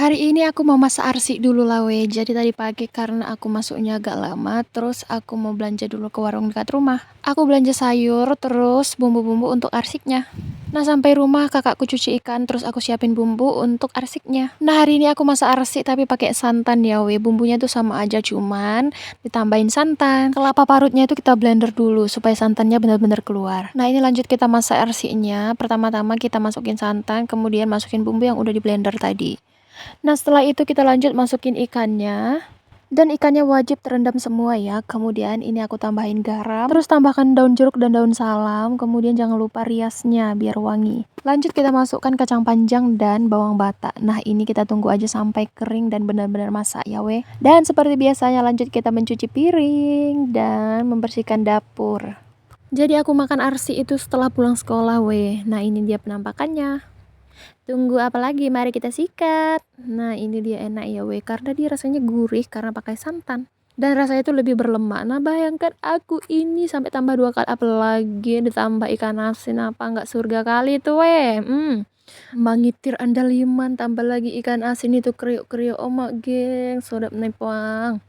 Hari ini aku mau masak arsik dulu lah weh. Jadi tadi pagi karena aku masuknya agak lama, terus aku mau belanja dulu ke warung dekat rumah. Aku belanja sayur, terus bumbu-bumbu untuk arsiknya. Nah sampai rumah kakakku cuci ikan, terus aku siapin bumbu untuk arsiknya. Nah hari ini aku masak arsik tapi pakai santan ya weh. Bumbunya tuh sama aja cuman ditambahin santan. Kelapa parutnya itu kita blender dulu supaya santannya benar-benar keluar. Nah ini lanjut kita masak arsiknya. Pertama-tama kita masukin santan, kemudian masukin bumbu yang udah di blender tadi. Nah, setelah itu kita lanjut masukin ikannya. Dan ikannya wajib terendam semua ya. Kemudian ini aku tambahin garam. Terus tambahkan daun jeruk dan daun salam. Kemudian jangan lupa riasnya biar wangi. Lanjut kita masukkan kacang panjang dan bawang bata. Nah, ini kita tunggu aja sampai kering dan benar-benar masak ya weh. Dan seperti biasanya lanjut kita mencuci piring dan membersihkan dapur. Jadi aku makan arsi itu setelah pulang sekolah weh. Nah, ini dia penampakannya. Tunggu apa lagi? Mari kita sikat. Nah, ini dia enak ya weh, karena dia rasanya gurih karena pakai santan. Dan rasanya itu lebih berlemak. Nah, bayangkan aku ini sampai tambah 2 kali, apalagi ditambah ikan asin, apa nggak surga kali itu weh. Mangitir andaliman, tambah lagi ikan asin itu kriuk-kriuk omak geng, sedap nepang.